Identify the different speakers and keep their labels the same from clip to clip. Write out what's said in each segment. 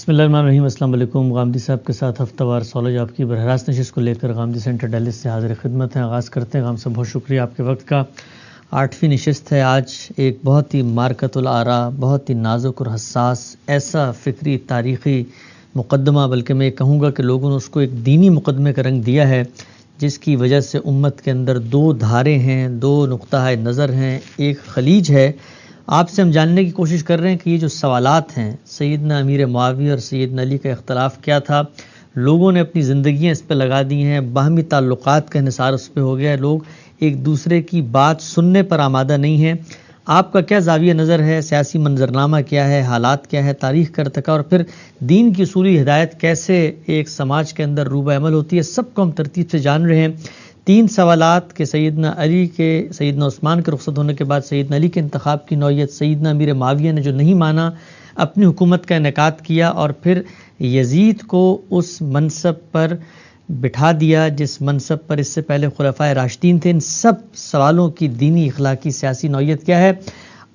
Speaker 1: بسم اللہ الرحمن الرحیم. السلام علیکم. غامدی صاحب کے ساتھ ہفتہ وار سالج آپ کی براہ راست نشست کو لے کر غامدی سینٹر ڈیلی سے حاضر خدمت ہیں. آغاز کرتے ہیں. غام صاحب بہت شکریہ آپ کے وقت کا. 8ویں نشست ہے آج. ایک بہت ہی مارکۃ الآراء، بہت ہی نازک اور حساس ایسا فکری تاریخی مقدمہ، بلکہ میں کہوں گا کہ لوگوں نے اس کو ایک دینی مقدمے کا رنگ دیا ہے، جس کی وجہ سے امت کے اندر دو دھارے ہیں، دو نقطہ نظر ہیں، ایک خلیج ہے. آپ سے ہم جاننے کی کوشش کر رہے ہیں کہ یہ جو سوالات ہیں، سیدنا امیر معاویہ اور سیدنا علی کا اختلاف کیا تھا، لوگوں نے اپنی زندگیاں اس پہ لگا دی ہیں، باہمی تعلقات کا انحصار اس پہ ہو گیا ہے، لوگ ایک دوسرے کی بات سننے پر آمادہ نہیں ہیں. آپ کا کیا زاویہ نظر ہے؟ سیاسی منظرنامہ کیا ہے؟ حالات کیا ہے؟ تاریخ کا ارتقا اور پھر دین کی اصولی ہدایت کیسے ایک سماج کے اندر روبہ عمل ہوتی ہے، سب کو ہم ترتیب سے جان رہے ہیں. 3 سوالات کہ سیدنا علی کے، سیدنا عثمان کے رخصت ہونے کے بعد سیدنا علی کے انتخاب کی نوعیت، سیدنا امیر معاویہ نے جو نہیں مانا، اپنی حکومت کا انعقاد کیا اور پھر یزید کو اس منصب پر بٹھا دیا جس منصب پر اس سے پہلے خلفائے راشدین تھے. ان سب سوالوں کی دینی، اخلاقی، سیاسی نوعیت کیا ہے؟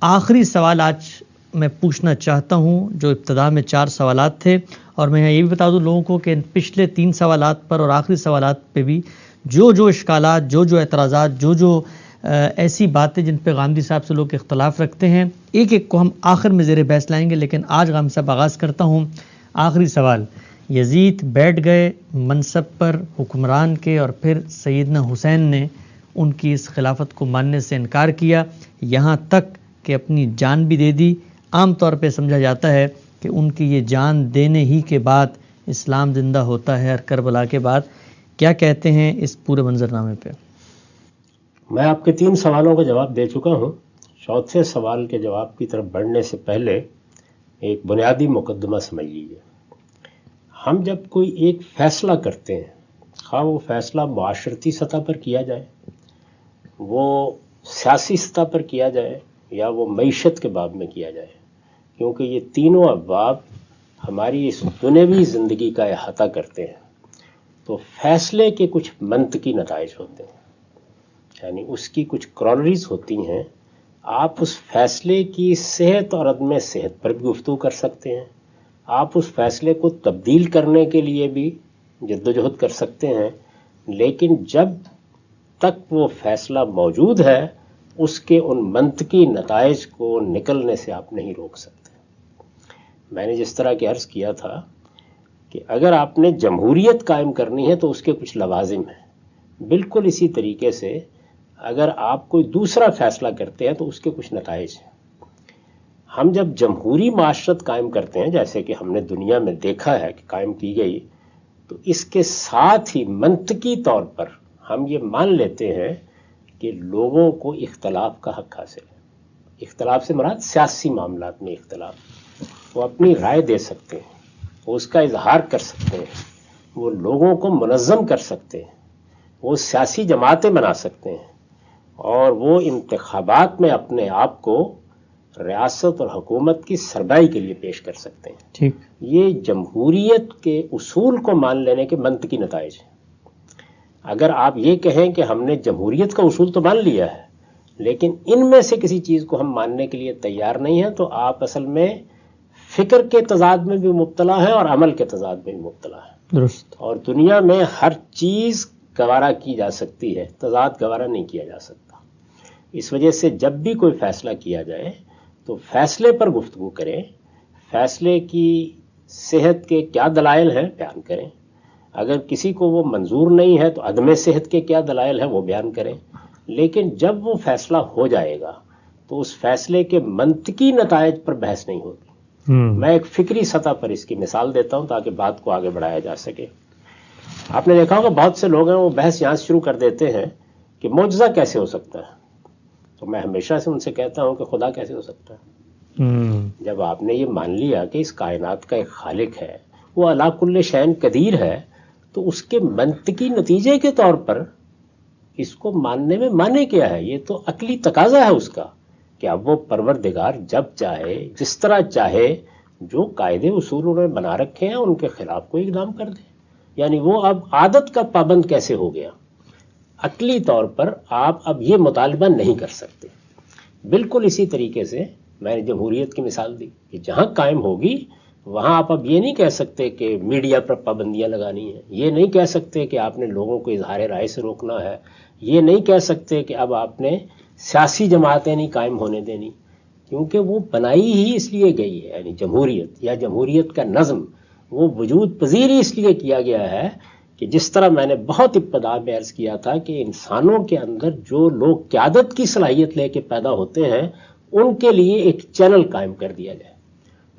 Speaker 1: آخری سوال آج میں پوچھنا چاہتا ہوں، جو ابتدا میں 4 سوالات تھے، اور میں یہ بھی بتا دوں لوگوں کو کہ پچھلے 3 سوالات پر اور آخری سوالات پہ بھی جو اشکالات، جو اعتراضات، جو ایسی باتیں جن پہ غامدی صاحب سے لوگ اختلاف رکھتے ہیں، ایک ایک کو ہم آخر میں زیر بحث لائیں گے. لیکن آج غامدی صاحب آغاز کرتا ہوں. آخری سوال، یزید بیٹھ گئے منصب پر حکمران کے، اور پھر سیدنا حسین نے ان کی اس خلافت کو ماننے سے انکار کیا، یہاں تک کہ اپنی جان بھی دے دی. عام طور پہ سمجھا جاتا ہے کہ ان کی یہ جان دینے ہی کے بعد اسلام زندہ ہوتا ہے، اور کربلا کے بعد. کیا کہتے ہیں اس پورے منظرنامے پہ؟
Speaker 2: میں آپ کے 3 سوالوں کا جواب دے چکا ہوں. چوتھے سوال کے جواب کی طرف بڑھنے سے پہلے ایک بنیادی مقدمہ سمجھ لیجیے. ہم جب کوئی ایک فیصلہ کرتے ہیں، خواہ وہ فیصلہ معاشرتی سطح پر کیا جائے، وہ سیاسی سطح پر کیا جائے، یا وہ معیشت کے باب میں کیا جائے، کیونکہ یہ تینوں ابواب ہماری اس دنیوی زندگی کا احاطہ کرتے ہیں، تو فیصلے کے کچھ منطقی نتائج ہوتے ہیں، یعنی اس کی کچھ کرالریز ہوتی ہیں. آپ اس فیصلے کی صحت اور عدم صحت پر بھی گفتگو کر سکتے ہیں، آپ اس فیصلے کو تبدیل کرنے کے لیے بھی جدوجہد کر سکتے ہیں، لیکن جب تک وہ فیصلہ موجود ہے، اس کے ان منطقی نتائج کو نکلنے سے آپ نہیں روک سکتے. میں نے جس طرح کہ عرض کیا تھا کہ اگر آپ نے جمہوریت قائم کرنی ہے تو اس کے کچھ لوازم ہیں، بالکل اسی طریقے سے اگر آپ کوئی دوسرا فیصلہ کرتے ہیں تو اس کے کچھ نتائج ہیں. ہم جب جمہوری معاشرت قائم کرتے ہیں، جیسے کہ ہم نے دنیا میں دیکھا ہے کہ قائم کی گئی، تو اس کے ساتھ ہی منطقی طور پر ہم یہ مان لیتے ہیں کہ لوگوں کو اختلاف کا حق حاصل ہے. اختلاف سے مراد سیاسی معاملات میں اختلاف، وہ اپنی رائے دے سکتے ہیں، وہ اس کا اظہار کر سکتے ہیں، وہ لوگوں کو منظم کر سکتے ہیں، وہ سیاسی جماعتیں بنا سکتے ہیں، اور وہ انتخابات میں اپنے آپ کو ریاست اور حکومت کی سربراہی کے لیے پیش کر سکتے ہیں.
Speaker 1: ٹھیک،
Speaker 2: یہ جمہوریت کے اصول کو مان لینے کے منطقی نتائج ہیں. اگر آپ یہ کہیں کہ ہم نے جمہوریت کا اصول تو مان لیا ہے، لیکن ان میں سے کسی چیز کو ہم ماننے کے لیے تیار نہیں ہیں، تو آپ اصل میں فکر کے تضاد میں بھی مبتلا ہیں اور عمل کے تضاد میں بھی مبتلا ہیں.
Speaker 1: درست.
Speaker 2: اور دنیا میں ہر چیز گوارا کی جا سکتی ہے، تضاد گوارا نہیں کیا جا سکتا. اس وجہ سے جب بھی کوئی فیصلہ کیا جائے تو فیصلے پر گفتگو کریں، فیصلے کی صحت کے کیا دلائل ہیں بیان کریں، اگر کسی کو وہ منظور نہیں ہے تو عدم صحت کے کیا دلائل ہیں وہ بیان کریں. لیکن جب وہ فیصلہ ہو جائے گا تو اس فیصلے کے منطقی نتائج پر بحث نہیں ہوگی. میں ایک فکری سطح پر اس کی مثال دیتا ہوں تاکہ بات کو آگے بڑھایا جا سکے. آپ نے دیکھا ہوگا بہت سے لوگ ہیں وہ بحث یہاں سے شروع کر دیتے ہیں کہ معجزہ کیسے ہو سکتا ہے. تو میں ہمیشہ سے ان سے کہتا ہوں کہ خدا کیسے ہو سکتا ہے. جب آپ نے یہ مان لیا کہ اس کائنات کا ایک خالق ہے، وہ علی کل شیء قدیر ہے، تو اس کے منطقی نتیجے کے طور پر اس کو ماننے میں مانے کیا ہے؟ یہ تو عقلی تقاضا ہے اس کا کہ اب وہ پروردگار جب چاہے، جس طرح چاہے، جو قاعدے اصول انہوں نے بنا رکھے ہیں ان کے خلاف کوئی اقدام کر دے. یعنی وہ اب عادت کا پابند کیسے ہو گیا؟ عقلی طور پر آپ اب یہ مطالبہ نہیں کر سکتے. بالکل اسی طریقے سے میں نے جمہوریت کی مثال دی کہ جہاں قائم ہوگی وہاں آپ اب یہ نہیں کہہ سکتے کہ میڈیا پر پابندیاں لگانی ہیں، یہ نہیں کہہ سکتے کہ آپ نے لوگوں کو اظہار رائے سے روکنا ہے، یہ نہیں کہہ سکتے کہ اب آپ نے سیاسی جماعتیں نہیں قائم ہونے دینی، کیونکہ وہ بنائی ہی اس لیے گئی ہے، یعنی جمہوریت یا جمہوریت کا نظم وہ وجود پذیر ہی اس لیے کیا گیا ہے کہ جس طرح میں نے بہت ابتدا میں عرض کیا تھا کہ انسانوں کے اندر جو لوگ قیادت کی صلاحیت لے کے پیدا ہوتے ہیں ان کے لیے ایک چینل قائم کر دیا جائے،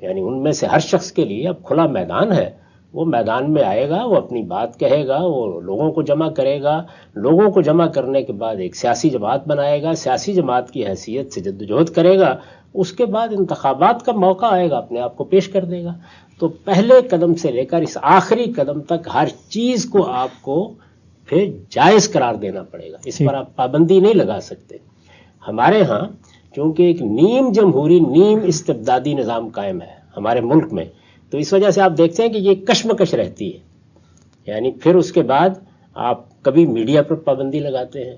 Speaker 2: یعنی ان میں سے ہر شخص کے لیے اب کھلا میدان ہے، وہ میدان میں آئے گا، وہ اپنی بات کہے گا، وہ لوگوں کو جمع کرے گا، لوگوں کو جمع کرنے کے بعد ایک سیاسی جماعت بنائے گا، سیاسی جماعت کی حیثیت سے جدوجہد کرے گا، اس کے بعد انتخابات کا موقع آئے گا اپنے آپ کو پیش کر دے گا۔ تو پہلے قدم سے لے کر اس آخری قدم تک ہر چیز کو آپ کو پھر جائز قرار دینا پڑے گا، اس پر آپ پابندی نہیں لگا سکتے۔ ہمارے ہاں چونکہ ایک نیم جمہوری نیم استبدادی نظام قائم ہے ہمارے ملک میں، تو اس وجہ سے آپ دیکھتے ہیں کہ یہ کشمکش رہتی ہے، یعنی پھر اس کے بعد آپ کبھی میڈیا پر پابندی لگاتے ہیں،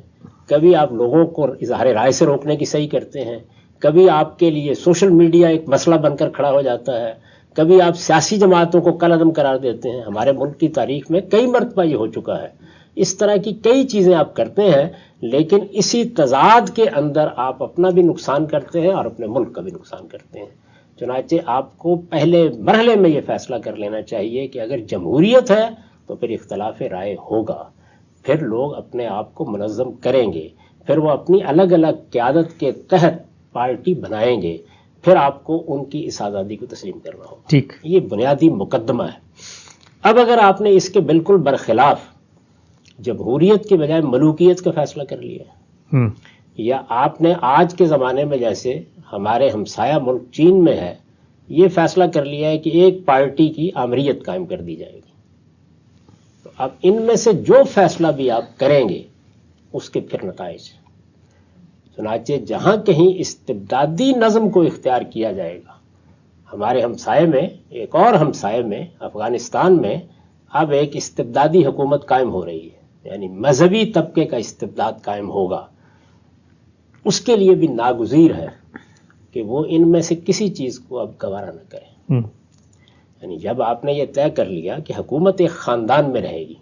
Speaker 2: کبھی آپ لوگوں کو اظہار رائے سے روکنے کی صحیح کرتے ہیں، کبھی آپ کے لیے سوشل میڈیا ایک مسئلہ بن کر کھڑا ہو جاتا ہے، کبھی آپ سیاسی جماعتوں کو کل عدم قرار دیتے ہیں۔ ہمارے ملک کی تاریخ میں کئی مرتبہ یہ ہو چکا ہے، اس طرح کی کئی چیزیں آپ کرتے ہیں، لیکن اسی تضاد کے اندر آپ اپنا بھی نقصان کرتے ہیں اور اپنے ملک کا بھی نقصان کرتے ہیں۔ چنانچہ آپ کو پہلے مرحلے میں یہ فیصلہ کر لینا چاہیے کہ اگر جمہوریت ہے تو پھر اختلاف رائے ہوگا، پھر لوگ اپنے آپ کو منظم کریں گے، پھر وہ اپنی الگ الگ قیادت کے تحت پارٹی بنائیں گے، پھر آپ کو ان کی اس آزادی کو تسلیم کرنا ہوگا۔
Speaker 1: ٹھیک،
Speaker 2: یہ بنیادی مقدمہ ہے۔ اب اگر آپ نے اس کے بالکل برخلاف جمہوریت کے بجائے ملوکیت کا فیصلہ کر لیا، یا آپ نے آج کے زمانے میں جیسے ہمارے ہمسایہ ملک چین میں ہے یہ فیصلہ کر لیا ہے کہ ایک پارٹی کی آمریت قائم کر دی جائے گی، تو اب ان میں سے جو فیصلہ بھی آپ کریں گے اس کے پھر نتائج، چنانچہ جہاں کہیں استبدادی نظم کو اختیار کیا جائے گا، ہمارے ہمسائے میں ایک اور ہمسائے میں افغانستان میں اب ایک استبدادی حکومت قائم ہو رہی ہے، یعنی مذہبی طبقے کا استبداد قائم ہوگا، اس کے لیے بھی ناگزیر ہے کہ وہ ان میں سے کسی چیز کو اب گوارا نہ کرے۔ یعنی جب آپ نے یہ طے کر لیا کہ حکومت ایک خاندان میں رہے گی،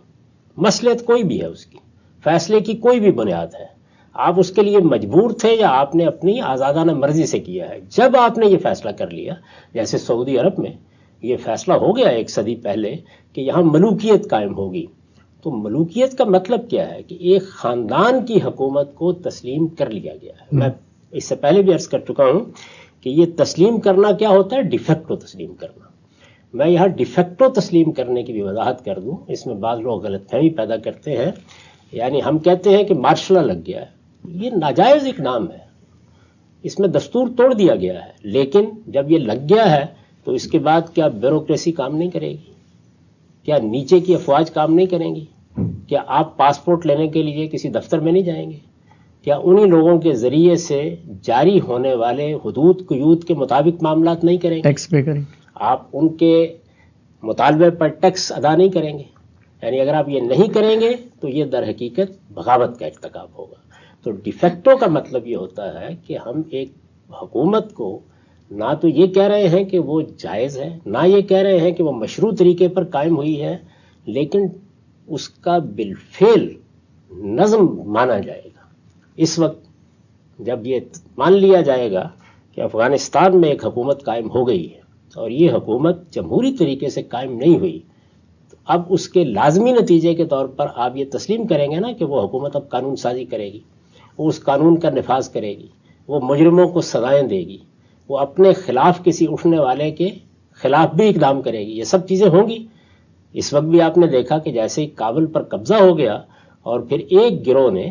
Speaker 2: مصلحت کوئی بھی ہے اس کی، فیصلے کی کوئی بھی بنیاد ہے، آپ اس کے لیے مجبور تھے یا آپ نے اپنی آزادانہ مرضی سے کیا ہے، جب آپ نے یہ فیصلہ کر لیا، جیسے سعودی عرب میں یہ فیصلہ ہو گیا ایک صدی پہلے کہ یہاں ملوکیت قائم ہوگی، تو ملوکیت کا مطلب کیا ہے کہ ایک خاندان کی حکومت کو تسلیم کر لیا گیا ہے۔ میں اس سے پہلے بھی عرض کر چکا ہوں کہ یہ تسلیم کرنا کیا ہوتا ہے، ڈیفیکٹو تسلیم کرنا۔ میں یہاں ڈیفیکٹو تسلیم کرنے کی بھی وضاحت کر دوں، اس میں بعض لوگ غلط فہمی پیدا کرتے ہیں، یعنی ہم کہتے ہیں کہ مارشل لا لگ گیا ہے، یہ ناجائز ایک نام ہے، اس میں دستور توڑ دیا گیا ہے، لیکن جب یہ لگ گیا ہے تو اس کے بعد کیا بیوروکریسی کام نہیں کرے گی؟ کیا نیچے کی افواج کام نہیں کریں گی؟ کیا آپ پاسپورٹ لینے کے لیے کسی دفتر میں نہیں جائیں گے؟ کیا انہی لوگوں کے ذریعے سے جاری ہونے والے حدود قیود کے مطابق معاملات نہیں کریں گے؟
Speaker 1: ٹیکس پے کریں،
Speaker 2: آپ ان کے مطالبے پر ٹیکس ادا نہیں کریں گے؟ یعنی اگر آپ یہ نہیں کریں گے تو یہ در حقیقت بغاوت کا ارتکاب ہوگا۔ تو ڈیفیکٹو کا مطلب یہ ہوتا ہے کہ ہم ایک حکومت کو نہ تو یہ کہہ رہے ہیں کہ وہ جائز ہے، نہ یہ کہہ رہے ہیں کہ وہ مشروع طریقے پر قائم ہوئی ہے، لیکن اس کا بالفعل نظم مانا جائے گا۔ اس وقت جب یہ مان لیا جائے گا کہ افغانستان میں ایک حکومت قائم ہو گئی ہے اور یہ حکومت جمہوری طریقے سے قائم نہیں ہوئی، تو اب اس کے لازمی نتیجے کے طور پر آپ یہ تسلیم کریں گے نا کہ وہ حکومت اب قانون سازی کرے گی، وہ اس قانون کا نفاذ کرے گی، وہ مجرموں کو سزائیں دے گی، وہ اپنے خلاف کسی اٹھنے والے کے خلاف بھی اقدام کرے گی، یہ سب چیزیں ہوں گی۔ اس وقت بھی آپ نے دیکھا کہ جیسے ہی کابل پر قبضہ ہو گیا اور پھر ایک گروہ نے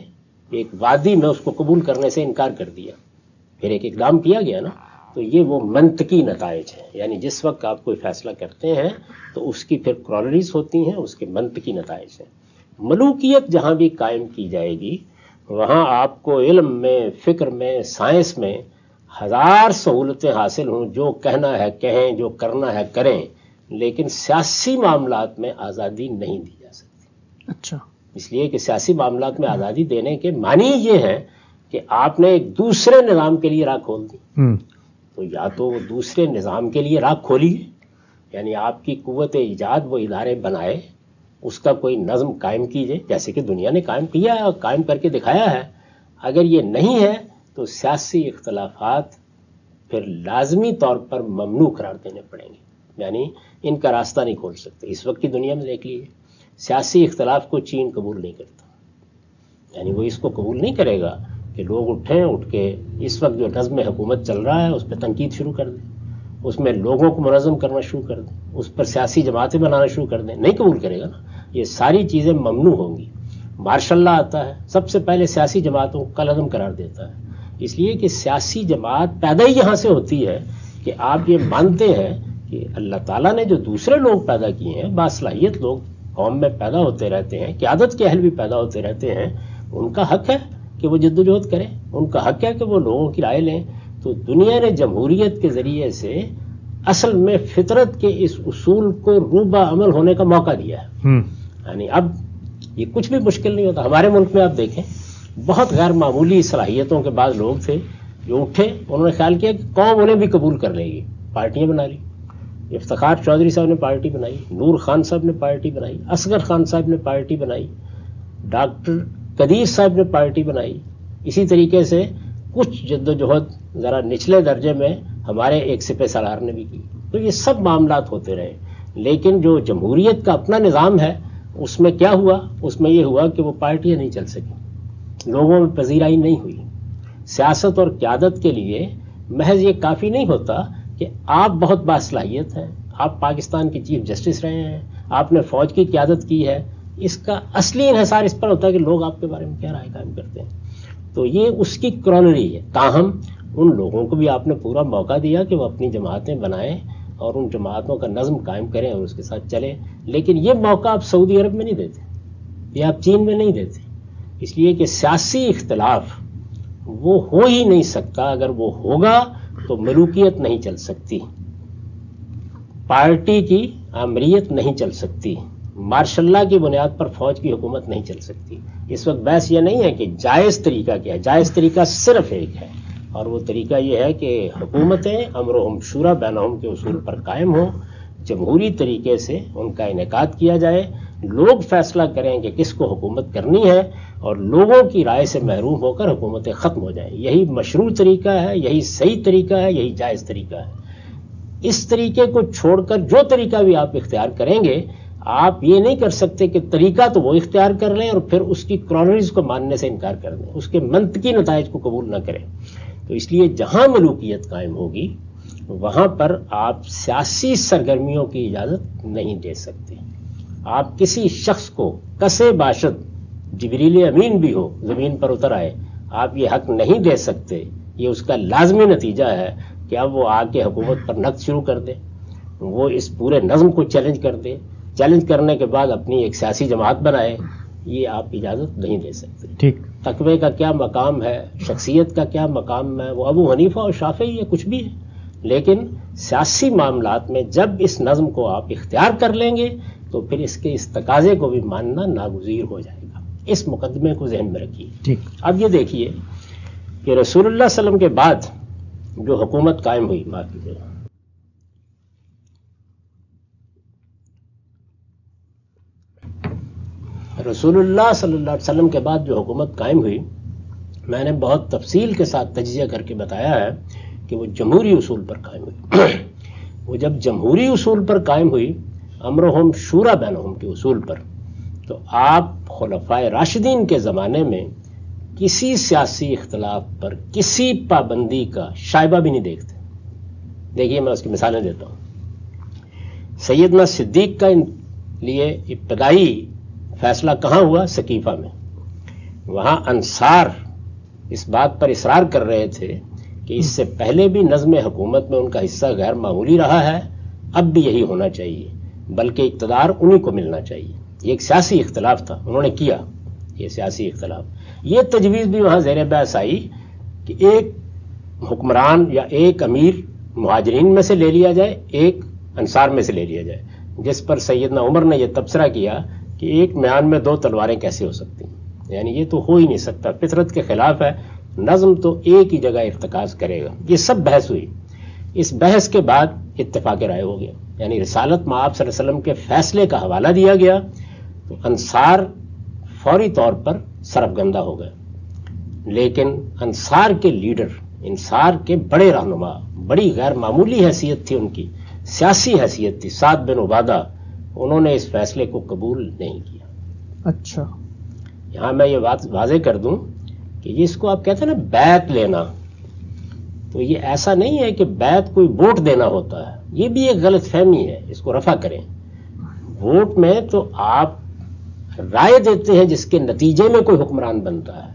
Speaker 2: ایک وادی میں اس کو قبول کرنے سے انکار کر دیا، پھر ایک اقدام کیا گیا نا، تو یہ وہ منطقی نتائج ہیں، یعنی جس وقت آپ کوئی فیصلہ کرتے ہیں تو اس کی پھر کورولریز ہوتی ہیں، اس کے منطقی نتائج ہیں۔ ملوکیت جہاں بھی قائم کی جائے گی وہاں آپ کو علم میں، فکر میں، سائنس میں ہزار سہولتیں حاصل ہوں، جو کہنا ہے کہیں، جو کرنا ہے کریں، لیکن سیاسی معاملات میں آزادی نہیں دی جا سکتی۔
Speaker 1: اچھا،
Speaker 2: اس لیے کہ سیاسی معاملات میں آزادی دینے کے معنی یہ ہے کہ آپ نے ایک دوسرے نظام کے لیے راہ کھول دی، تو یا تو وہ دوسرے نظام کے لیے راہ کھولیے یعنی آپ کی قوت ایجاد وہ ادارے بنائے، اس کا کوئی نظم قائم کیجئے، جیسے کہ دنیا نے قائم کیا ہے اور قائم کر کے دکھایا ہے۔ اگر یہ نہیں ہے تو سیاسی اختلافات پھر لازمی طور پر ممنوع قرار دینے پڑیں گے، یعنی ان کا راستہ نہیں کھول سکتے۔ اس وقت کی دنیا میں دیکھ لیجیے، سیاسی اختلاف کو چین قبول نہیں کرتا، یعنی وہ اس کو قبول نہیں کرے گا کہ لوگ اٹھ کے اس وقت جو نظم حکومت چل رہا ہے اس پہ تنقید شروع کر دیں، اس میں لوگوں کو منظم کرنا شروع کر دیں، اس پر سیاسی جماعتیں بنانا شروع کر دیں، نہیں قبول کرے گا نا۔ یہ ساری چیزیں ممنوع ہوں گی۔ مارشل لا آتا ہے، سب سے پہلے سیاسی جماعتوں کو کل عدم قرار دیتا ہے، اس لیے کہ سیاسی جماعت پیدا ہی یہاں سے ہوتی ہے کہ آپ یہ مانتے ہیں کہ اللہ تعالیٰ نے جو دوسرے لوگ پیدا کیے ہیں، باصلاحیت لوگ قوم میں پیدا ہوتے رہتے ہیں، قیادت کے اہل بھی پیدا ہوتے رہتے ہیں، ان کا حق ہے کہ وہ جد و جہد کریں، ان کا حق ہے کہ وہ لوگوں کی رائے لیں۔ تو دنیا نے جمہوریت کے ذریعے سے اصل میں فطرت کے اس اصول کو روبہ عمل ہونے کا موقع دیا ہے۔ یعنی اب یہ کچھ بھی مشکل نہیں ہوتا۔ ہمارے ملک میں آپ دیکھیں، بہت غیر معمولی صلاحیتوں کے بعد لوگ تھے جو اٹھے، انہوں نے خیال کیا کہ قوم انہیں بھی قبول کر لے گی، پارٹیاں بنا لی۔ افتخار چودھری صاحب نے پارٹی بنائی، نور خان صاحب نے پارٹی بنائی، اصغر خان صاحب نے پارٹی بنائی، ڈاکٹر قدیر صاحب نے پارٹی بنائی۔ اسی طریقے سے کچھ جد و جہد ذرا نچلے درجے میں ہمارے ایک سپہ سالار نے بھی کی۔ تو یہ سب معاملات ہوتے رہے، لیکن جو جمہوریت کا اپنا نظام ہے اس میں کیا ہوا؟ اس میں یہ ہوا کہ وہ پارٹیاں نہیں چل سکیں، لوگوں میں پذیرائی نہیں ہوئی۔ سیاست اور قیادت کے لیے محض یہ کافی نہیں ہوتا کہ آپ بہت باصلاحیت ہیں، آپ پاکستان کے چیف جسٹس رہے ہیں، آپ نے فوج کی قیادت کی ہے، اس کا اصلی انحصار اس پر ہوتا ہے کہ لوگ آپ کے بارے میں کیا رائے قائم کرتے ہیں۔ تو یہ اس کی کرونری ہے۔ تاہم ان لوگوں کو بھی آپ نے پورا موقع دیا کہ وہ اپنی جماعتیں بنائیں اور ان جماعتوں کا نظم قائم کریں اور اس کے ساتھ چلیں، لیکن یہ موقع آپ سعودی عرب میں نہیں دیتے، یہ آپ چین میں نہیں دیتے، اس لیے کہ سیاسی اختلاف وہ ہو ہی نہیں سکتا۔ اگر وہ ہوگا تو ملوکیت نہیں چل سکتی، پارٹی کی آمریت نہیں چل سکتی، مارشل لا کی بنیاد پر فوج کی حکومت نہیں چل سکتی۔ اس وقت بحث یہ نہیں ہے کہ جائز طریقہ کیا ہے، جائز طریقہ صرف ایک ہے، اور وہ طریقہ یہ ہے کہ حکومتیں امرہم شورا بینہم کے اصول پر قائم ہوں، جمہوری طریقے سے ان کا انعقاد کیا جائے، لوگ فیصلہ کریں کہ کس کو حکومت کرنی ہے، اور لوگوں کی رائے سے محروم ہو کر حکومتیں ختم ہو جائیں۔ یہی مشروع طریقہ ہے، یہی صحیح طریقہ ہے، یہی جائز طریقہ ہے۔ اس طریقے کو چھوڑ کر جو طریقہ بھی آپ اختیار کریں گے، آپ یہ نہیں کر سکتے کہ طریقہ تو وہ اختیار کر لیں اور پھر اس کی کرونریز کو ماننے سے انکار کر دیں، اس کے منطقی نتائج کو قبول نہ کریں۔ تو اس لیے جہاں ملوکیت قائم ہوگی وہاں پر آپ سیاسی سرگرمیوں کی اجازت نہیں دے سکتے۔ آپ کسی شخص کو کسے باشد جبریل امین بھی ہو زمین پر اتر آئے، آپ یہ حق نہیں دے سکتے۔ یہ اس کا لازمی نتیجہ ہے کہ اب وہ آ کے حکومت پر نقد شروع کر دے، وہ اس پورے نظم کو چیلنج کر دے، چیلنج کرنے کے بعد اپنی ایک سیاسی جماعت بنائے، یہ آپ اجازت نہیں دے سکتے۔
Speaker 1: ٹھیک،
Speaker 2: تقوی کا کیا مقام ہے، شخصیت کا کیا مقام ہے، وہ ابو حنیفہ اور شافعی ہے، کچھ بھی ہے، لیکن سیاسی معاملات میں جب اس نظم کو آپ اختیار کر لیں گے تو پھر اس کے اس تقاضے کو بھی ماننا ناگزیر ہو جائے گا۔ اس مقدمے کو ذہن میں رکھیے۔
Speaker 1: ٹھیک،
Speaker 2: اب یہ دیکھیے کہ رسول اللہ صلی اللہ علیہ وسلم کے بعد جو حکومت قائم ہوئی، معاف کیجیے گا، رسول اللہ صلی اللہ علیہ وسلم کے بعد جو حکومت قائم ہوئی، میں نے بہت تفصیل کے ساتھ تجزیہ کر کے بتایا ہے کہ وہ جمہوری اصول پر قائم ہوئی۔ وہ جب جمہوری اصول پر قائم ہوئی، امرہم شورا بینہم کے اصول پر، تو آپ خلفائے راشدین کے زمانے میں کسی سیاسی اختلاف پر کسی پابندی کا شائبہ بھی نہیں دیکھتے۔ دیکھیے میں اس کی مثالیں دیتا ہوں۔ سیدنا صدیق کا لیے ابتدائی فیصلہ کہاں ہوا؟ سقیفہ میں۔ وہاں انصار اس بات پر اصرار کر رہے تھے کہ اس سے پہلے بھی نظم حکومت میں ان کا حصہ غیر معمولی رہا ہے، اب بھی یہی ہونا چاہیے، بلکہ اقتدار انہی کو ملنا چاہیے۔ یہ ایک سیاسی اختلاف تھا، انہوں نے کیا یہ سیاسی اختلاف۔ یہ تجویز بھی وہاں زیر بحث آئی کہ ایک حکمران یا ایک امیر مہاجرین میں سے لے لیا جائے، ایک انصار میں سے لے لیا جائے، جس پر سیدنا عمر نے یہ تبصرہ کیا کہ ایک میان میں دو تلواریں کیسے ہو سکتی ہیں، یعنی یہ تو ہو ہی نہیں سکتا، فطرت کے خلاف ہے، نظم تو ایک ہی جگہ ارتکاز کرے گا۔ یہ سب بحث ہوئی۔ اس بحث کے بعد اتفاق رائے ہو گیا یعنی رسالت مآب صلی اللہ علیہ وسلم کے فیصلے کا حوالہ دیا گیا تو انصار فوری طور پر سرفگندہ ہو گئے. لیکن انصار کے لیڈر، انصار کے بڑے رہنما، بڑی غیر معمولی حیثیت تھی ان کی، سیاسی حیثیت تھی، سعد بن عبادہ، انہوں نے اس فیصلے کو قبول نہیں کیا.
Speaker 1: اچھا،
Speaker 2: یہاں میں یہ بات واضح کر دوں کہ جس کو آپ کہتے ہیں نا بیعت لینا، تو یہ ایسا نہیں ہے کہ بیعت کوئی ووٹ دینا ہوتا ہے. یہ بھی ایک غلط فہمی ہے، اس کو رفع کریں. ووٹ میں تو آپ رائے دیتے ہیں جس کے نتیجے میں کوئی حکمران بنتا ہے.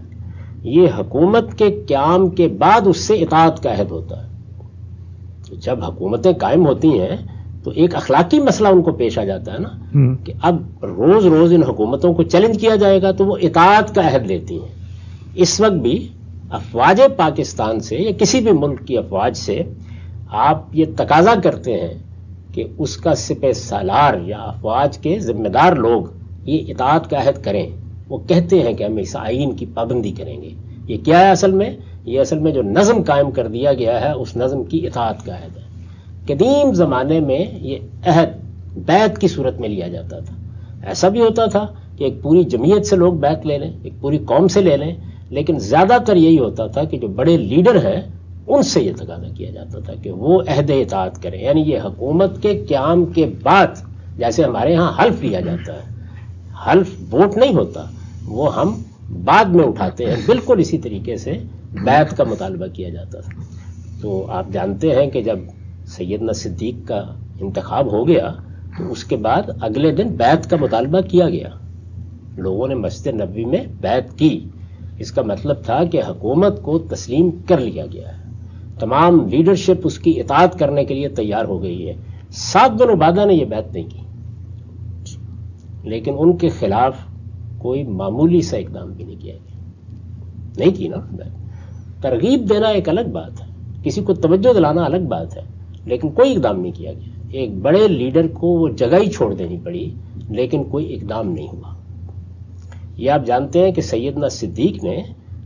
Speaker 2: یہ حکومت کے قیام کے بعد اس سے اطاعت کا عہد ہوتا ہے. تو جب حکومتیں قائم ہوتی ہیں تو ایک اخلاقی مسئلہ ان کو پیش آ جاتا ہے نا کہ اب روز روز ان حکومتوں کو چیلنج کیا جائے گا تو وہ اطاعت کا عہد لیتی ہیں. اس وقت بھی افواج پاکستان سے یا کسی بھی ملک کی افواج سے آپ یہ تقاضا کرتے ہیں کہ اس کا سپہ سالار یا افواج کے ذمہ دار لوگ یہ اطاعت کا عہد کریں. وہ کہتے ہیں کہ ہم اس آئین کی پابندی کریں گے. یہ کیا ہے اصل میں؟ یہ اصل میں جو نظم قائم کر دیا گیا ہے اس نظم کی اطاعت کا عہد ہے. قدیم زمانے میں یہ عہد بیعت کی صورت میں لیا جاتا تھا. ایسا بھی ہوتا تھا کہ ایک پوری جمعیت سے لوگ بیعت لے لیں، ایک پوری قوم سے لے لیں، لیکن زیادہ تر یہی ہوتا تھا کہ جو بڑے لیڈر ہیں ان سے یہ تقاضا کیا جاتا تھا کہ وہ عہد اطاعت کریں. یعنی یہ حکومت کے قیام کے بعد، جیسے ہمارے ہاں حلف لیا جاتا ہے، حلف ووٹ نہیں ہوتا، وہ ہم بعد میں اٹھاتے ہیں، بالکل اسی طریقے سے بیعت کا مطالبہ کیا جاتا تھا. تو آپ جانتے ہیں کہ جب سیدنا صدیق کا انتخاب ہو گیا تو اس کے بعد اگلے دن بیعت کا مطالبہ کیا گیا. لوگوں نے مسجد نبوی میں بیعت کی. اس کا مطلب تھا کہ حکومت کو تسلیم کر لیا گیا ہے، تمام لیڈرشپ اس کی اطاعت کرنے کے لیے تیار ہو گئی ہے. سعد بن عبادہ نے یہ بیعت نہیں کی، لیکن ان کے خلاف کوئی معمولی سا اقدام بھی نہیں کیا گیا. نہیں کی نا بیعت. ترغیب دینا ایک الگ بات ہے، کسی کو توجہ دلانا الگ بات ہے، لیکن کوئی اقدام نہیں کیا گیا. ایک بڑے لیڈر کو وہ جگہ ہی چھوڑ دینی پڑی، لیکن کوئی اقدام نہیں ہوا. یہ آپ جانتے ہیں کہ سیدنا صدیق نے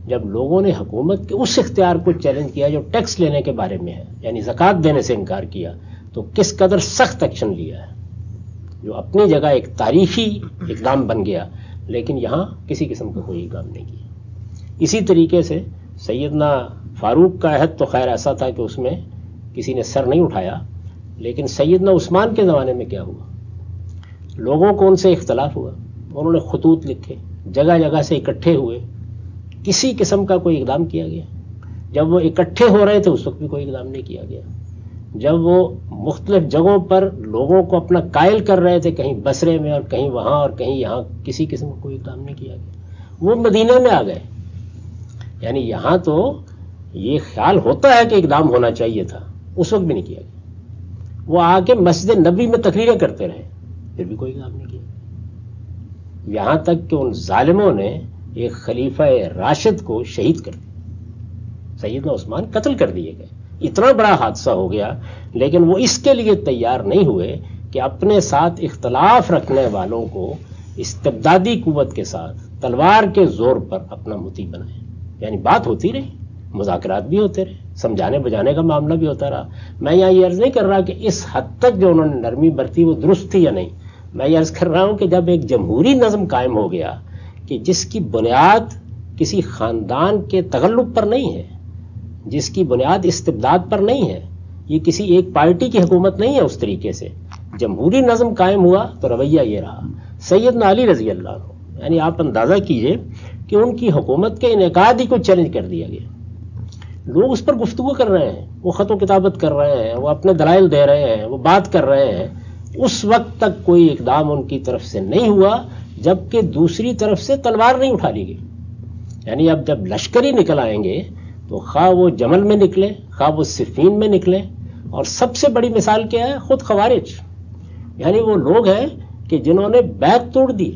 Speaker 2: جب لوگوں نے حکومت کے اس اختیار کو چیلنج کیا جو ٹیکس لینے کے بارے میں ہے، یعنی زکوٰۃ دینے سے انکار کیا، تو کس قدر سخت ایکشن لیا ہے، جو اپنی جگہ ایک تاریخی اقدام بن گیا. لیکن یہاں کسی قسم کا کوئی اقدام نہیں کیا. اسی طریقے سے سیدنا فاروق کا عہد تو خیر ایسا تھا کہ اس میں کسی نے سر نہیں اٹھایا، لیکن سیدنا عثمان کے زمانے میں کیا ہوا؟ لوگوں کو ان سے اختلاف ہوا، انہوں نے خطوط لکھے، جگہ جگہ سے اکٹھے ہوئے، کسی قسم کا کوئی اقدام کیا گیا؟ جب وہ اکٹھے ہو رہے تھے اس وقت بھی کوئی اقدام نہیں کیا گیا. جب وہ مختلف جگہوں پر لوگوں کو اپنا قائل کر رہے تھے، کہیں بصرے میں اور کہیں وہاں اور کہیں یہاں، کسی قسم کا کوئی اقدام نہیں کیا گیا. وہ مدینے میں آ گئے. یعنی یہاں تو یہ خیال ہوتا ہے کہ اقدام ہونا چاہیے تھا، اس وقت بھی نہیں کیا گیا. وہ آ کے مسجد نبی میں تقریریں کرتے رہے، پھر بھی کوئی اقدام نہیں کیا. یہاں تک کہ ان ظالموں نے ایک خلیفہ راشد کو شہید کر دیا، سیدنا عثمان قتل کر دیے گئے. اتنا بڑا حادثہ ہو گیا، لیکن وہ اس کے لیے تیار نہیں ہوئے کہ اپنے ساتھ اختلاف رکھنے والوں کو استبدادی قوت کے ساتھ تلوار کے زور پر اپنا مطیع بنائیں. یعنی بات ہوتی رہی، مذاکرات بھی ہوتے رہے، سمجھانے بجانے کا معاملہ بھی ہوتا رہا. میں یہاں یہ عرض نہیں کر رہا کہ اس حد تک جو انہوں نے نرمی برتی وہ درست تھی یا نہیں. میں یہ عرض کر رہا ہوں کہ جب ایک جمہوری نظم قائم ہو گیا کہ جس کی بنیاد کسی خاندان کے تغلب پر نہیں ہے، جس کی بنیاد استبداد پر نہیں ہے، یہ کسی ایک پارٹی کی حکومت نہیں ہے، اس طریقے سے جمہوری نظم قائم ہوا تو رویہ یہ رہا. سیدنا علی رضی اللہ عنہ، یعنی آپ اندازہ کیجئے کہ ان کی حکومت کے انعقاد ہی کو چیلنج کر دیا گیا. لوگ اس پر گفتگو کر رہے ہیں، وہ خط و کتابت کر رہے ہیں، وہ اپنے دلائل دے رہے ہیں، وہ بات کر رہے ہیں. اس وقت تک کوئی اقدام ان کی طرف سے نہیں ہوا جبکہ دوسری طرف سے تلوار نہیں اٹھا لی گئی. یعنی اب جب لشکری نکل آئیں گے تو خواہ وہ جمل میں نکلیں، خواہ وہ صفین میں نکلیں. اور سب سے بڑی مثال کیا ہے؟ خود خوارج. یعنی وہ لوگ ہیں کہ جنہوں نے بیعت توڑ دی،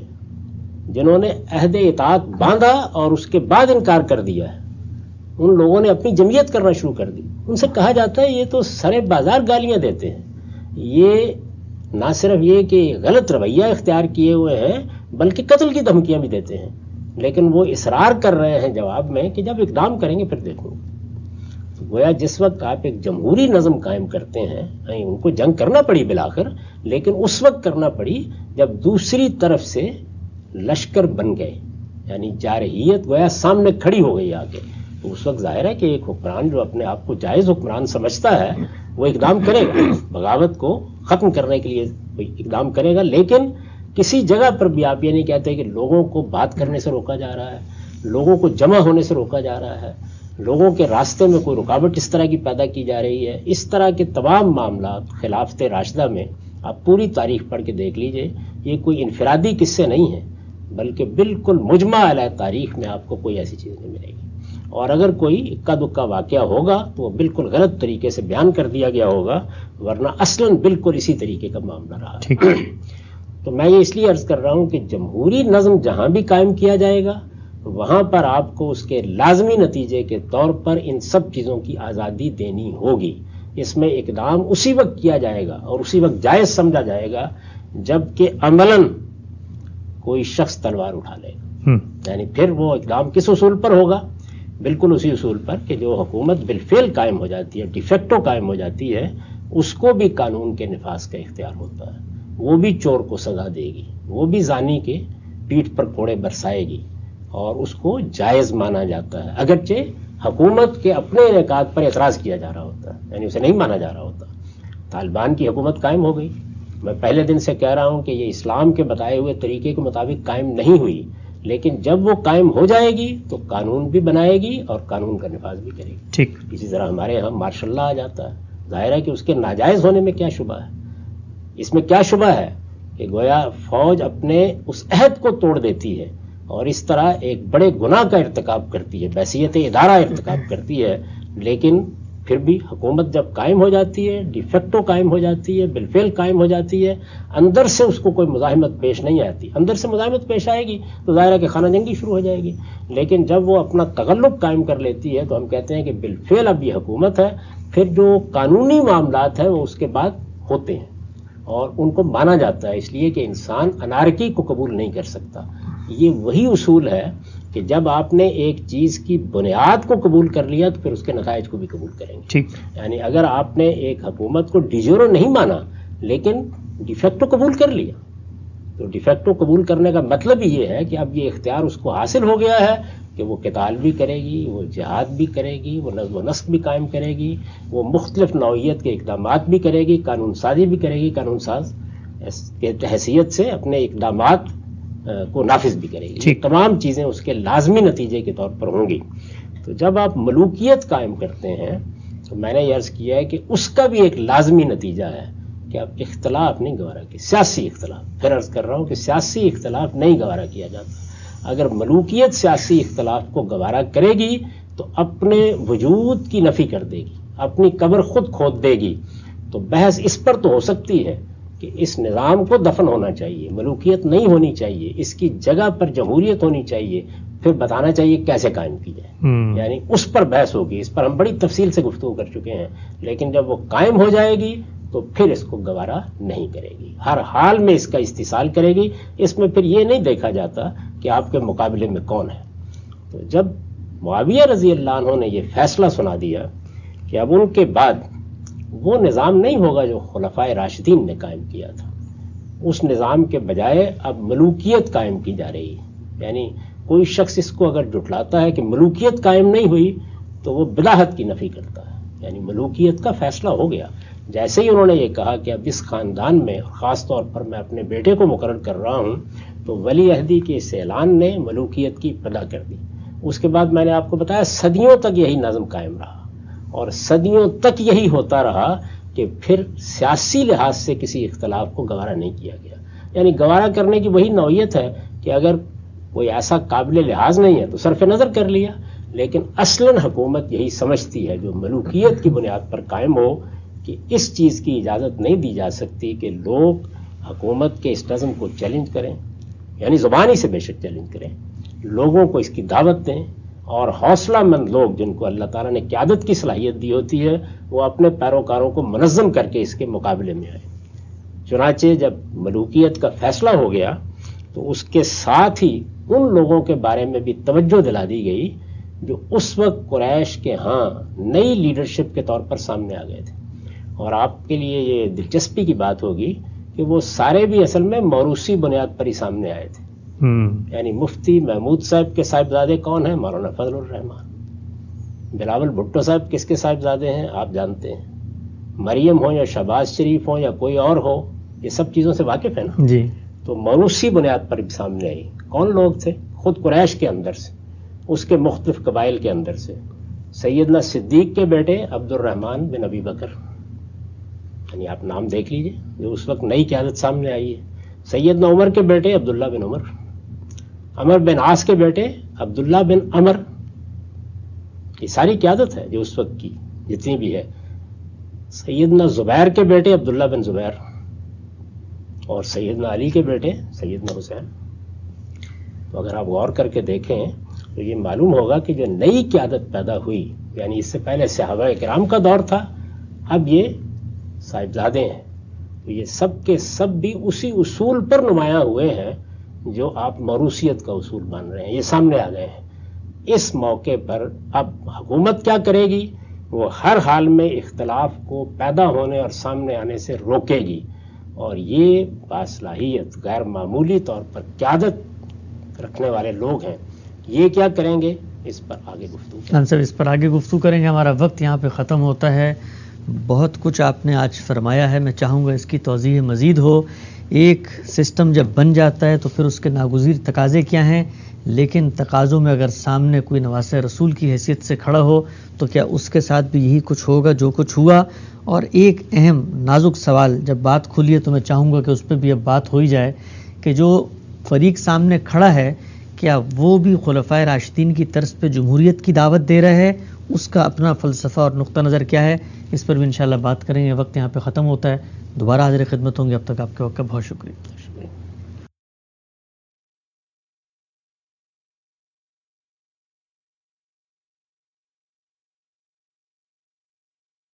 Speaker 2: جنہوں نے عہد اطاعت باندھا اور اس کے بعد انکار کر دیا ہے. ان لوگوں نے اپنی جمعیت کرنا شروع کر دی. ان سے کہا جاتا ہے یہ تو سرے بازار گالیاں دیتے ہیں، یہ نہ صرف یہ کہ غلط رویہ اختیار کیے ہوئے ہیں بلکہ قتل کی دھمکیاں بھی دیتے ہیں. لیکن وہ اصرار کر رہے ہیں جواب میں کہ جب اقدام کریں گے پھر دیکھو. گویا جس وقت آپ ایک جمہوری نظم قائم کرتے ہیں، ان کو جنگ کرنا پڑی بالآخر، لیکن اس وقت کرنا پڑی جب دوسری طرف سے لشکر بن گئے، یعنی جارحیت گویا سامنے کھڑی ہو گئی آگے، تو اس وقت ظاہر ہے کہ ایک حکمران جو اپنے آپ کو جائز حکمران سمجھتا ہے وہ اقدام کرے گا، بغاوت کو ختم کرنے کے لیے اقدام کرے گا، لیکن کسی جگہ پر بھی آپ یہ نہیں کہتے کہ لوگوں کو بات کرنے سے روکا جا رہا ہے، لوگوں کو جمع ہونے سے روکا جا رہا ہے، لوگوں کے راستے میں کوئی رکاوٹ اس طرح کی پیدا کی جا رہی ہے۔ اس طرح کے تمام معاملات خلافت راشدہ میں آپ پوری تاریخ پڑھ کے دیکھ لیجئے، یہ کوئی انفرادی قصے نہیں ہیں، بلکہ بالکل مجمع علیہ تاریخ میں آپ کو کوئی ایسی چیز نہیں ملے گی، اور اگر کوئی اکا دکا واقعہ ہوگا تو وہ بالکل غلط طریقے سے بیان کر دیا گیا ہوگا، ورنہ اصلاً بالکل اسی طریقے کا معاملہ رہا۔ تو میں یہ اس لیے عرض کر رہا ہوں کہ جمہوری نظم جہاں بھی قائم کیا جائے گا وہاں پر آپ کو اس کے لازمی نتیجے کے طور پر ان سب چیزوں کی آزادی دینی ہوگی۔ اس میں اقدام اسی وقت کیا جائے گا اور اسی وقت جائز سمجھا جائے گا جب کہ عملاً کوئی شخص تلوار اٹھا لے گا، یعنی پھر وہ اقدام کس اصول پر ہوگا؟ بالکل اسی اصول پر کہ جو حکومت بالفعل قائم ہو جاتی ہے، ڈی فیکٹو قائم ہو جاتی ہے، اس کو بھی قانون کے نفاذ کا اختیار ہوتا ہے، وہ بھی چور کو سزا دے گی، وہ بھی زانی کے پیٹھ پر کوڑے برسائے گی، اور اس کو جائز مانا جاتا ہے، اگرچہ حکومت کے اپنے انعقاد پر اعتراض کیا جا رہا ہوتا ہے، یعنی اسے نہیں مانا جا رہا ہوتا۔ طالبان کی حکومت قائم ہو گئی، میں پہلے دن سے کہہ رہا ہوں کہ یہ اسلام کے بتائے ہوئے طریقے کے مطابق قائم نہیں ہوئی، لیکن جب وہ قائم ہو جائے گی تو قانون بھی بنائے گی اور قانون کا نفاذ بھی کرے گی۔
Speaker 1: ٹھیک،
Speaker 2: اسی طرح ہمارے یہاں مارشل لا آ جاتا ہے، ظاہر ہے کہ اس کے ناجائز ہونے میں کیا شبہ ہے؟ اس میں کیا شبہ ہے کہ گویا فوج اپنے اس عہد کو توڑ دیتی ہے اور اس طرح ایک بڑے گناہ کا ارتکاب کرتی ہے، بحیثیت ادارہ ارتکاب کرتی ہے، لیکن پھر بھی حکومت جب قائم ہو جاتی ہے، ڈی فیکٹو قائم ہو جاتی ہے، بالفعل قائم ہو جاتی ہے، اندر سے اس کو کوئی مزاحمت پیش نہیں آتی، اندر سے مزاحمت پیش آئے گی تو ظاہر ہے کہ خانہ جنگی شروع ہو جائے گی، لیکن جب وہ اپنا تغلب قائم کر لیتی ہے تو ہم کہتے ہیں کہ بالفعل اب یہ حکومت ہے، پھر جو قانونی معاملات ہیں وہ اس کے بعد ہوتے ہیں اور ان کو مانا جاتا ہے، اس لیے کہ انسان انارکی کو قبول نہیں کر سکتا۔ یہ وہی اصول ہے کہ جب آپ نے ایک چیز کی بنیاد کو قبول کر لیا تو پھر اس کے نتائج کو بھی قبول کریں گے۔ یعنی اگر آپ نے ایک حکومت کو ڈی جیورو نہیں مانا لیکن ڈی فیکٹو قبول کر لیا، تو ڈی فیکٹو قبول کرنے کا مطلب ہی یہ ہے کہ اب یہ اختیار اس کو حاصل ہو گیا ہے کہ وہ قتال بھی کرے گی، وہ جہاد بھی کرے گی، وہ نظم و نسق بھی قائم کرے گی، وہ مختلف نوعیت کے اقدامات بھی کرے گی، قانون سازی بھی کرے گی، قانون ساز کے حیثیت سے اپنے اقدامات کو نافذ بھی کرے گی۔ تمام چیزیں اس کے لازمی نتیجے کے طور پر ہوں گی۔ تو جب آپ ملوکیت قائم کرتے ہیں تو میں نے یہ عرض کیا ہے کہ اس کا بھی ایک لازمی نتیجہ ہے کہ آپ اختلاف نہیں گوارا کی، سیاسی اختلاف، پھر عرض کر رہا ہوں کہ سیاسی اختلاف نہیں گوارا کیا جاتا۔ اگر ملوکیت سیاسی اختلاف کو گوارا کرے گی تو اپنے وجود کی نفی کر دے گی، اپنی قبر خود کھود دے گی۔ تو بحث اس پر تو ہو سکتی ہے کہ اس نظام کو دفن ہونا چاہیے، ملوکیت نہیں ہونی چاہیے، اس کی جگہ پر جمہوریت ہونی چاہیے، پھر بتانا چاہیے کیسے قائم کی جائے، یعنی اس پر بحث ہوگی، اس پر ہم بڑی تفصیل سے گفتگو کر چکے ہیں، لیکن جب وہ قائم ہو جائے گی تو پھر اس کو گوارا نہیں کرے گی، ہر حال میں اس کا استحصال کرے گی۔ اس میں پھر یہ نہیں دیکھا جاتا کہ آپ کے مقابلے میں کون ہے۔ تو جب معاویہ رضی اللہ عنہ نے یہ فیصلہ سنا دیا کہ اب ان کے بعد وہ نظام نہیں ہوگا جو خلفائے راشدین نے قائم کیا تھا، اس نظام کے بجائے اب ملوکیت قائم کی جا رہی ہے، یعنی کوئی شخص اس کو اگر جھٹلاتا ہے کہ ملوکیت قائم نہیں ہوئی تو وہ بداہت کی نفی کرتا ہے، یعنی ملوکیت کا فیصلہ ہو گیا۔ جیسے ہی انہوں نے یہ کہا کہ اب اس خاندان میں، خاص طور پر میں اپنے بیٹے کو مقرر کر رہا ہوں، تو ولی عہدی کے اس اعلان نے ملوکیت کی ابتدا کر دی۔ اس کے بعد میں نے آپ کو بتایا صدیوں تک یہی نظم قائم رہا اور صدیوں تک یہی ہوتا رہا کہ پھر سیاسی لحاظ سے کسی اختلاف کو گوارا نہیں کیا گیا۔ یعنی گوارا کرنے کی وہی نوعیت ہے کہ اگر کوئی ایسا قابل لحاظ نہیں ہے تو صرف نظر کر لیا، لیکن اصلاً حکومت یہی سمجھتی ہے جو ملوکیت کی بنیاد پر قائم ہو کہ اس چیز کی اجازت نہیں دی جا سکتی کہ لوگ حکومت کے اس نظم کو چیلنج کریں، یعنی زبانی سے بے شک چیلنج کریں، لوگوں کو اس کی دعوت دیں، اور حوصلہ مند لوگ جن کو اللہ تعالیٰ نے قیادت کی صلاحیت دی ہوتی ہے وہ اپنے پیروکاروں کو منظم کر کے اس کے مقابلے میں آئے۔ چنانچہ جب ملوکیت کا فیصلہ ہو گیا تو اس کے ساتھ ہی ان لوگوں کے بارے میں بھی توجہ دلا دی گئی جو اس وقت قریش کے ہاں نئی لیڈرشپ کے طور پر سامنے آ گئے تھے. اور آپ کے لیے یہ دلچسپی کی بات ہوگی کہ وہ سارے بھی اصل میں موروثی بنیاد پر ہی سامنے آئے تھے. یعنی مفتی محمود صاحب کے صاحبزادے کون ہیں؟ مولانا فضل الرحمان. بلاول بھٹو صاحب کس کے صاحبزادے ہیں؟ آپ جانتے ہیں. مریم ہو یا شہباز شریف ہو یا کوئی اور ہو، یہ سب چیزوں سے واقف ہے نا
Speaker 1: جی.
Speaker 2: تو موروثی بنیاد پر بھی سامنے آئی. کون لوگ تھے؟ خود قریش کے اندر سے، اس کے مختلف قبائل کے اندر سے. سیدنا صدیق کے بیٹے عبد الرحمان بن ابی بکر، یعنی آپ نام دیکھ لیجئے، جو اس وقت نئی قیادت سامنے آئی ہے. سیدنا عمر کے بیٹے عبداللہ بن عمر، عمر بن عاص کے بیٹے عبداللہ بن عمر. یہ ساری قیادت ہے جو اس وقت کی جتنی بھی ہے. سیدنا زبیر کے بیٹے عبداللہ بن زبیر، اور سیدنا علی کے بیٹے سیدنا حسین. تو اگر آپ غور کر کے دیکھیں تو یہ معلوم ہوگا کہ جو نئی قیادت پیدا ہوئی، یعنی اس سے پہلے صحابہ کرام کا دور تھا، اب یہ صاحبزادے ہیں. تو یہ سب کے سب بھی اسی اصول پر نمایاں ہوئے ہیں جو آپ موروثیت کا اصول مان رہے ہیں. یہ سامنے آ گئے ہیں. اس موقع پر اب حکومت کیا کرے گی؟ وہ ہر حال میں اختلاف کو پیدا ہونے اور سامنے آنے سے روکے گی. اور یہ باصلاحیت غیر معمولی طور پر قیادت رکھنے والے لوگ ہیں. یہ کیا کریں گے؟ اس پر آگے گفتگو
Speaker 1: خان صاحب اس پر آگے گفتگو کریں گے. ہمارا وقت یہاں پہ ختم ہوتا ہے. بہت کچھ آپ نے آج فرمایا ہے، میں چاہوں گا اس کی توضیح مزید ہو. ایک سسٹم جب بن جاتا ہے تو پھر اس کے ناگزیر تقاضے کیا ہیں، لیکن تقاضوں میں اگر سامنے کوئی نواسہ رسول کی حیثیت سے کھڑا ہو تو کیا اس کے ساتھ بھی یہی کچھ ہوگا جو کچھ ہوا؟ اور ایک اہم نازک سوال جب بات کھلی ہے تو میں چاہوں گا کہ اس پہ بھی اب بات ہو ہی جائے کہ جو فریق سامنے کھڑا ہے کیا وہ بھی خلفائے راشدین کی طرز پہ جمہوریت کی دعوت دے رہا ہے؟ اس کا اپنا فلسفہ اور نقطہ نظر کیا ہے؟ اس پر بھی انشاءاللہ بات کریں گے. وقت یہاں پہ ختم ہوتا ہے. دوبارہ حاضر خدمت ہوں گے. اب تک آپ کے وقت کا بہت شکریہ.